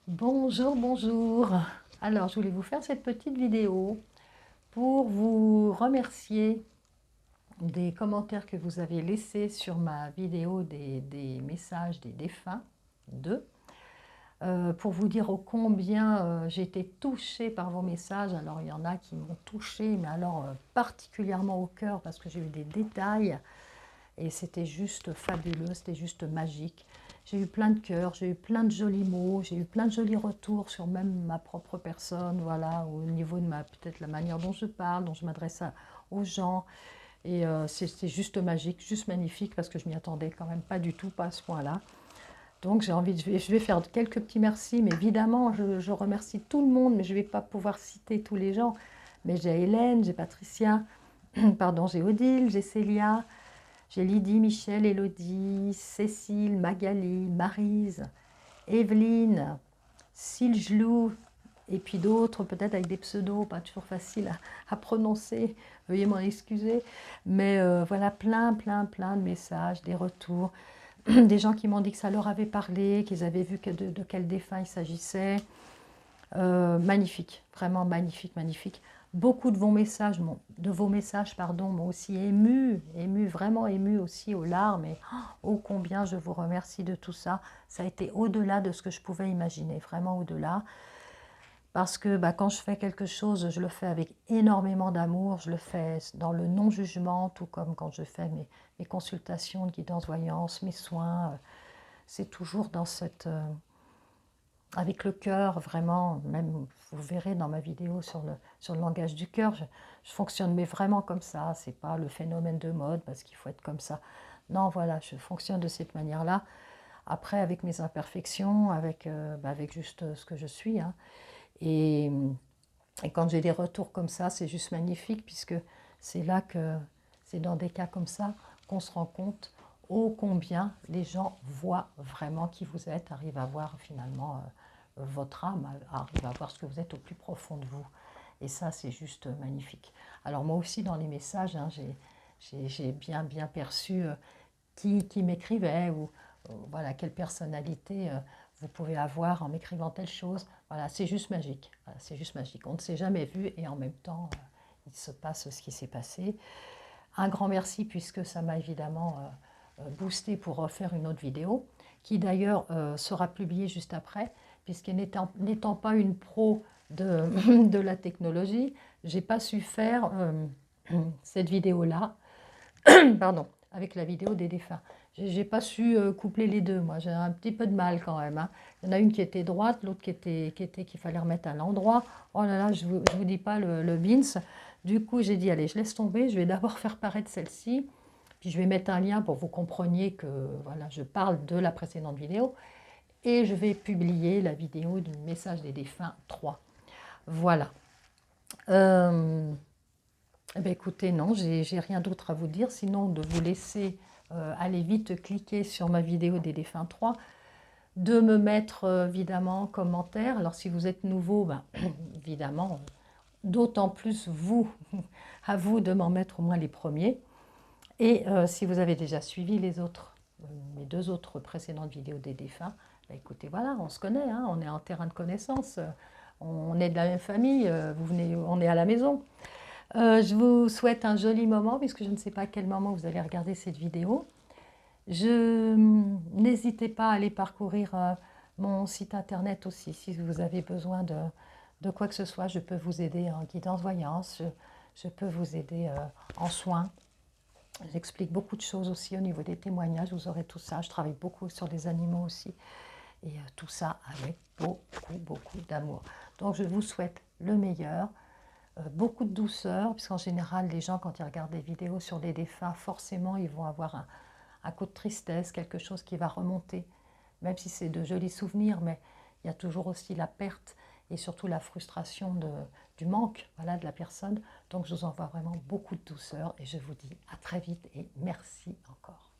Bonjour, bonjour. Alors, je voulais vous faire cette petite vidéo pour vous remercier des commentaires que vous avez laissés sur ma vidéo des messages des défunts 2. Pour vous dire ô combien j'ai été touchée par vos messages. Alors, il y en a qui m'ont touchée, mais alors particulièrement au cœur parce que j'ai eu des détails et c'était juste fabuleux, c'était juste magique. J'ai eu plein de cœurs, j'ai eu plein de jolis mots, j'ai eu plein de jolis retours sur même ma propre personne, voilà, au niveau de peut-être la manière dont je parle, dont je m'adresse aux gens. Et c'est juste magique, juste magnifique, parce que je m'y attendais quand même pas du tout, pas à ce point-là. Donc j'ai envie, je vais faire quelques petits merci, mais évidemment, je remercie tout le monde, mais je ne vais pas pouvoir citer tous les gens. Mais j'ai Hélène, j'ai Patricia, pardon, j'ai Odile, j'ai Célia, j'ai Lydie, Michel, Élodie, Cécile, Magali, Maryse, Evelyne, Silgelou, et puis d'autres, peut-être avec des pseudos, pas toujours faciles à prononcer, veuillez m'en excuser. Mais voilà, plein de messages, des retours, des gens qui m'ont dit que ça leur avait parlé, qu'ils avaient vu de quel défunt il s'agissait. Magnifique, vraiment magnifique, magnifique. Beaucoup de vos messages m'ont aussi ému, vraiment ému aussi aux larmes. Et oh combien je vous remercie de tout ça. Ça a été au-delà de ce que je pouvais imaginer, vraiment au-delà. Parce que quand je fais quelque chose, je le fais avec énormément d'amour, je le fais dans le non-jugement, tout comme quand je fais mes consultations de guidance voyance, mes soins. C'est toujours dans avec le cœur, vraiment, même vous verrez dans ma vidéo sur le langage du cœur, je fonctionne mais vraiment comme ça, c'est pas le phénomène de mode parce qu'il faut être comme ça. Non, voilà, je fonctionne de cette manière-là. Après, avec mes imperfections, avec juste ce que je suis. Hein. Et, et quand j'ai des retours comme ça, c'est juste magnifique puisque c'est là que, c'est dans des cas comme ça qu'on se rend compte ô combien les gens voient vraiment qui vous êtes, arrivent à voir finalement votre âme, arrive à voir ce que vous êtes au plus profond de vous. Et ça, c'est juste magnifique. Alors moi aussi, dans les messages, hein, j'ai bien perçu qui m'écrivait ou voilà, quelle personnalité vous pouvez avoir en m'écrivant telle chose. Voilà, c'est juste magique. Voilà, c'est juste magique. On ne s'est jamais vu et en même temps, il se passe ce qui s'est passé. Un grand merci puisque ça m'a évidemment boosté pour refaire une autre vidéo qui d'ailleurs sera publiée juste après puisque n'étant pas une pro de la technologie, j'ai pas su faire cette vidéo-là pardon, avec la vidéo des défunts. J'ai pas su coupler les deux, moi j'ai un petit peu de mal quand même. Hein. Il y en a une qui était droite, l'autre qu'il fallait remettre à l'endroit. Oh là là, je vous dis pas le beans. Du coup, j'ai dit, allez, je laisse tomber, je vais d'abord faire paraître celle-ci, puis je vais mettre un lien pour que vous compreniez que voilà, je parle de la précédente vidéo, et je vais publier la vidéo du message des défunts 3. Voilà. Eh bien, écoutez, non, j'ai rien d'autre à vous dire, sinon de vous laisser aller vite cliquer sur ma vidéo des défunts 3, de me mettre évidemment en commentaire. Alors si vous êtes nouveau, évidemment, d'autant plus vous, à vous de m'en mettre au moins les premiers. Et si vous avez déjà suivi mes deux autres précédentes vidéos des défunts, écoutez, voilà, on se connaît, hein, on est en terrain de connaissance, on est de la même famille, on est à la maison. Je vous souhaite un joli moment, puisque je ne sais pas à quel moment vous allez regarder cette vidéo. N'hésitez pas à aller parcourir mon site internet aussi, si vous avez besoin de quoi que ce soit. Je peux vous aider en guidance voyance, je peux vous aider en soins. J'explique beaucoup de choses aussi au niveau des témoignages, vous aurez tout ça. Je travaille beaucoup sur les animaux aussi, et tout ça avec beaucoup d'amour. Donc je vous souhaite le meilleur. Beaucoup de douceur, puisqu'en général, les gens, quand ils regardent des vidéos sur les défunts, forcément, ils vont avoir un coup de tristesse, quelque chose qui va remonter, même si c'est de jolis souvenirs, mais il y a toujours aussi la perte et surtout la frustration du manque voilà, de la personne. Donc, je vous envoie vraiment beaucoup de douceur et je vous dis à très vite et merci encore.